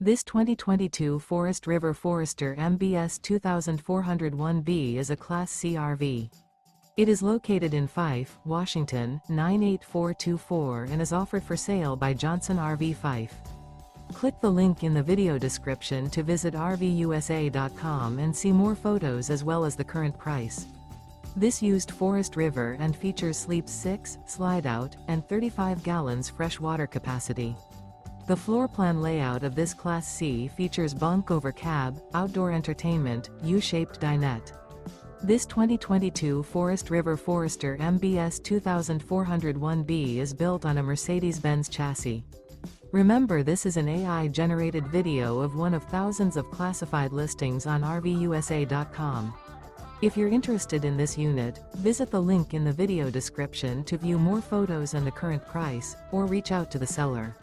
This 2022 Forest River Forester MBS 2401B is a Class C RV. It is located in Fife, Washington, 98424 and is offered for sale by Johnson RV Fife. Click the link in the video description to visit RVUSA.com and see more photos as well as the current price. This used Forest River and features sleeps 6, Slideout, and 35 gallons fresh water capacity. The floor plan layout of this Class C features bunk over cab, outdoor entertainment, U-shaped dinette. This 2022 Forest River Forester MBS 2401B is built on a Mercedes Benz chassis. Remember, this is an AI-generated video of one of thousands of classified listings on RVUSA.com. If you're interested in this unit, visit the link in the video description to view more photos and the current price, or reach out to the seller.